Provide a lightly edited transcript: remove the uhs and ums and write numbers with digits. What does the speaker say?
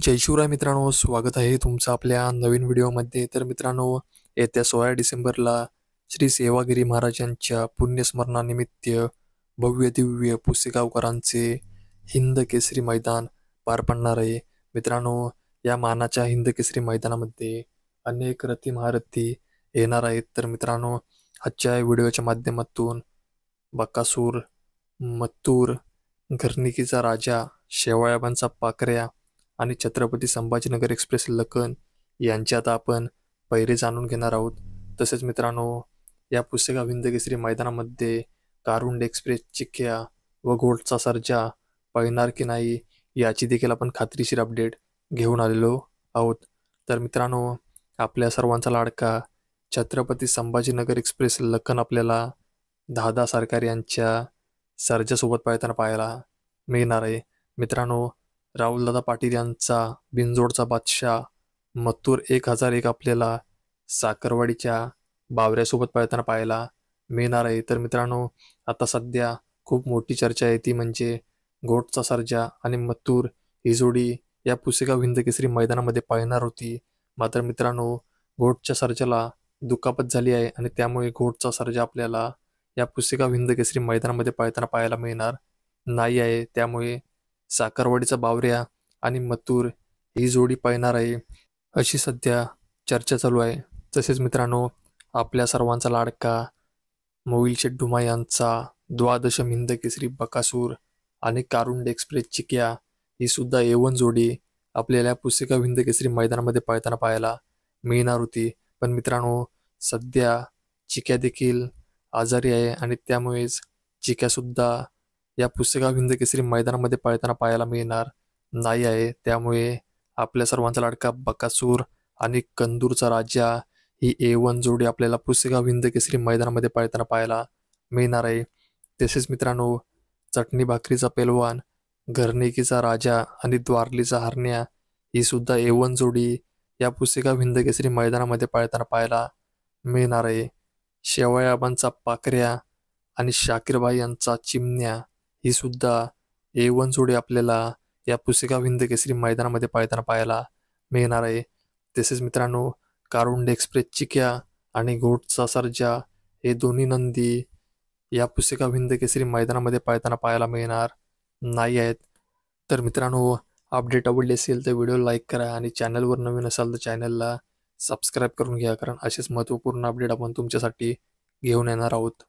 जय शिवराय मित्रांनो, स्वागत आहे तुमचं आपल्या नवीन व्हिडिओमध्ये. तर मित्रांनो, येत्या 16 डिसेंबरला श्री सेवागिरी महाराजांच्या पुण्यस्मरणानिमित्त भव्य दिव्य पुसेगावकरांचे हिंद केसरी मैदान पार पडणार आहे. मित्रांनो, या मानाच्या हिंद केसरी मैदानामध्ये अनेक रथी महारथी येणार आहेत. तर मित्रांनो, आजच्या व्हिडिओच्या माध्यमातून बकासूर, मत्तूर, घरनिकीचा राजा, शेवाळ्याबांचा पाकऱ्या आणि छत्रपती संभाजीनगर एक्सप्रेस लखन यांच्यात आपण पैरे जाणून घेणार आहोत. तसेच मित्रांनो, या पुसेगाव हिंद केसरी मैदानामध्ये कारुंड एक्सप्रेस चिक्क्या व घोटचा सर्जा पळणार की नाही याची देखील आपण खात्रीशीर अपडेट घेऊन आलेलो आहोत. तर मित्रांनो, आपल्या सर्वांचा लाडका छत्रपती संभाजीनगर एक्सप्रेस लखन आपल्याला दादा सरकार यांच्या सर्जासोबत पळताना पाहायला मिळणार आहे. मित्रांनो, राहुलदादा पाटील यांचा बिनजोडचा बादशाह मथुर 1001 आपल्याला साखरवाडीच्या बावऱ्यासोबत पळताना पाहायला मिळणार आहे. तर मित्रांनो, आता सध्या खूप मोठी चर्चा आहे, ती म्हणजे घोटचा सर्जा आणि मथुर ही जोडी या पुसेगाव हिंद केसरी मैदानामध्ये पळणार होती. मात्र मित्रांनो, घोटच्या सर्जाला दुखापत झाली आहे आणि त्यामुळे घोटचा सर्जा आपल्याला या पुसेगाव हिंद केसरी मैदानामध्ये पळताना पाहायला मिळणार नाही आहे. त्यामुळे साखरवाडीचा बावऱ्या आणि मथुर ही जोडी पळणार आहे, अशी सध्या चर्चा चालू आहे. तसेच मित्रांनो, आपल्या सर्वांचा लाडका मोहिल शेट्टी यांचा द्वादशम हिंद केसरी बकासूर आणि कारुंड एक्सप्रेस चिक्या ही सुद्धा A1 जोडी आपल्याला पुसेगाव हिंद केसरी मैदानामध्ये पळताना पाहायला मिळणार होती. पण मित्रांनो, सध्या चिक्या देखील आजारी आहे आणि त्यामुळेच चिक्यासुद्धा या पुसेगाव हिंद केसरी मैदानामध्ये पळताना पाहायला मिळणार नाही आहे. त्यामुळे आपल्या सर्वांचा लाडका बकासूर आणि कंदूरचा राजा ही A1 जोडी आपल्याला पुसेगाव हिंद केसरी मैदानामध्ये पळताना पाहायला मिळणार आहे. तसेच मित्रांनो, चटणी भाकरीचा पेलवान, घरनिकीचा राजा आणि द्वारलीचा हरण्या ही सुद्धा A1 जोडी या पुसेगाव हिंद केसरी मैदानामध्ये पळताना पाहायला मिळणार आहे. शेवयाबांचा पाकऱ्या आणि शाकीरबाई यांचा चिमण्या ही सुद्धा A1 जोडी आपल्याला या पुसेगाव हिंद केसरी मैदानामध्ये पळताना पाहायला मिळणार आहे. तसेच मित्रांनो, कारुंड एक्सप्रेस चिक्या आणि घोटचा सर्जा हे दोन्ही नंदी या पुसेगाव हिंद केसरी मैदानामध्ये पळताना पाहायला मिळणार नाही आहेत. तर मित्रांनो, अपडेट आवडली असेल तर व्हिडिओ लाईक करा आणि चॅनलवर नवीन असाल तर चॅनलला सबस्क्राईब करून घ्या, कारण असेच महत्त्वपूर्ण अपडेट आपण तुमच्यासाठी घेऊन येणार आहोत.